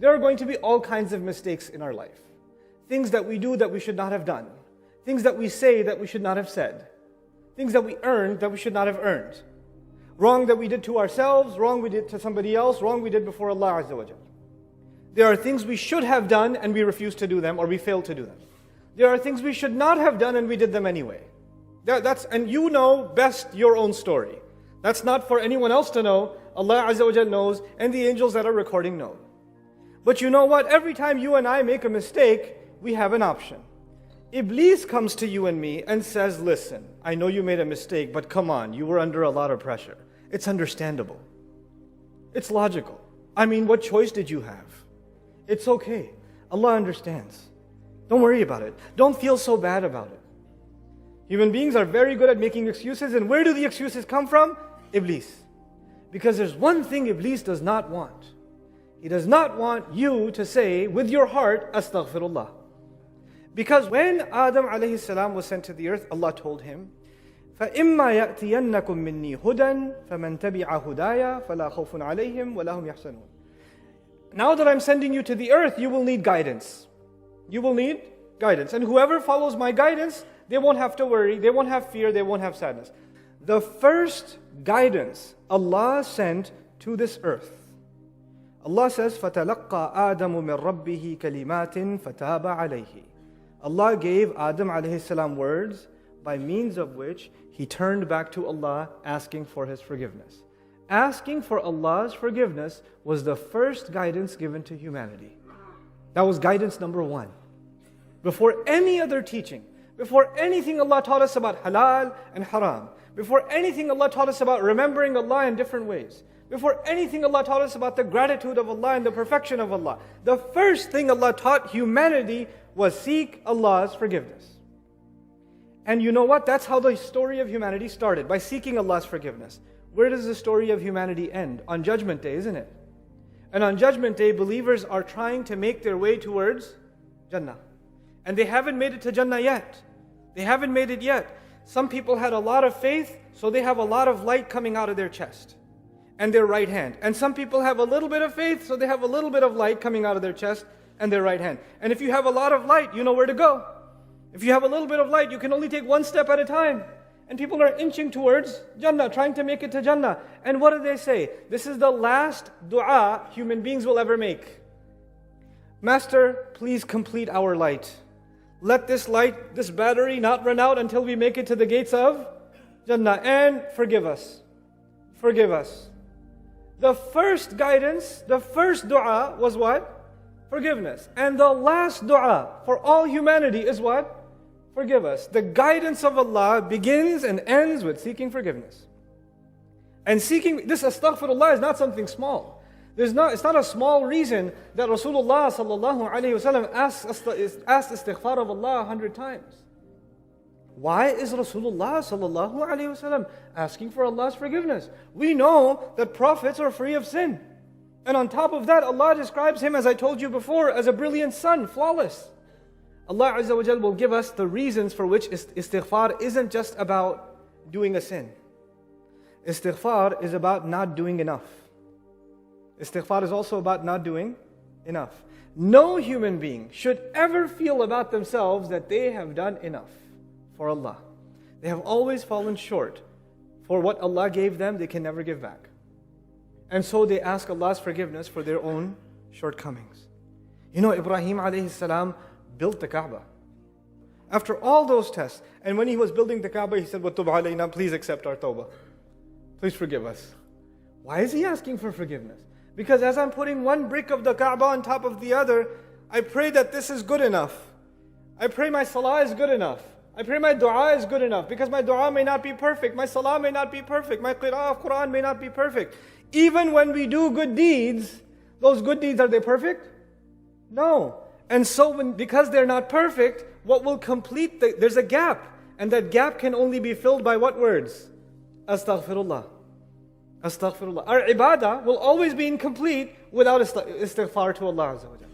There are going to be all kinds of mistakes in our life. Things that we do that we should not have done. Things that we say that we should not have said. Things that we earned that we should not have earned. Wrong that we did to ourselves, wrong we did to somebody else, wrong we did before Allah Azza wa Jal. There are things we should have done and we refused to do them, or we failed to do them. There are things we should not have done and we did them anyway. And you know best your own story. That's not for anyone else to know. Allah Azza wa Jal knows, and the angels that are recording know. But you know what? Every time you and I make a mistake, we have an option. Iblis comes to you and me and says, listen, I know you made a mistake, but come on, you were under a lot of pressure. It's understandable. It's logical. I mean, what choice did you have? It's okay. Allah understands. Don't worry about it. Don't feel so bad about it. Human beings are very good at making excuses, and where do the excuses come from? Iblis. Because there's one thing Iblis does not want. He does not want you to say with your heart, Astaghfirullah. Because when Adam alayhi salam was sent to the earth, Allah told him, فَإِمَّا يَأْتِيَنَّكُم مِّنِّي هُدًى فَمَنْ تَبِعَ هُدَايَ فَلَا خَوْفٌ عَلَيْهِمْ وَلَا هُمْ يَحْزَنُونَ. Now that I'm sending you to the earth, you will need guidance. You will need guidance. And whoever follows my guidance, they won't have to worry, they won't have fear, they won't have sadness. The first guidance Allah sent to this earth, Allah says, فَتَلَقَّى آدَمُ مِنْ رَبِّهِ كَلِمَاتٍ فَتَابَ عَلَيْهِ. Allah gave Adam alayhi salam words by means of which he turned back to Allah asking for his forgiveness. Asking for Allah's forgiveness was the first guidance given to humanity. That was guidance number one. Before any other teaching, before anything Allah taught us about halal and haram, before anything Allah taught us about remembering Allah in different ways, before anything Allah taught us about the gratitude of Allah and the perfection of Allah, the first thing Allah taught humanity was seek Allah's forgiveness. And you know what? That's how the story of humanity started, by seeking Allah's forgiveness. Where does the story of humanity end? On Judgment Day, isn't it? And on Judgment Day, believers are trying to make their way towards Jannah. And they haven't made it to Jannah yet. They haven't made it yet. Some people had a lot of faith, so they have a lot of light coming out of their chest and their right hand. And some people have a little bit of faith, so they have a little bit of light coming out of their chest and their right hand. And if you have a lot of light, you know where to go. If you have a little bit of light, you can only take one step at a time. And people are inching towards Jannah, trying to make it to Jannah. And what do they say? This is the last dua human beings will ever make. Master, please complete our light. Let this light, this battery not run out until we make it to the gates of Jannah. And forgive us. Forgive us. The first guidance, the first dua was what? Forgiveness. And the last dua for all humanity is what? Forgive us. The guidance of Allah begins and ends with seeking forgiveness. And seeking, this astaghfirullah is not something small. It's not a small reason that Rasulullah sallallahu alaihi wasallam asked istighfar of Allah 100 times. Why is Rasulullah sallallahu alaihi wasallam asking for Allah's forgiveness? We know that prophets are free of sin. And on top of that, Allah describes him, as I told you before, as a brilliant sun, flawless. Allah Azza wa Jal will give us the reasons for which istighfar isn't just about doing a sin. Istighfar is about not doing enough. Istighfar is also about not doing enough. No human being should ever feel about themselves that they have done enough for Allah. They have always fallen short. For what Allah gave them, they can never give back. And so they ask Allah's forgiveness for their own shortcomings. You know, Ibrahim alayhi salam built the Kaaba. After all those tests, and when he was building the Kaaba, he said, وَتُبْ عَلَيْنَا, please accept our tawbah. Please forgive us. Why is he asking for forgiveness? Because as I'm putting one brick of the Kaaba on top of the other, I pray that this is good enough. I pray my salah is good enough. I pray my dua is good enough. Because my dua may not be perfect. My salah may not be perfect. My qira'ah of Quran may not be perfect. Even when we do good deeds, those good deeds, are they perfect? No. And so because they're not perfect, what will complete, there's a gap. And that gap can only be filled by what words? Astaghfirullah. Astaghfirullah. Our ibadah will always be incomplete without istighfar to Allah Azza wa Jalla.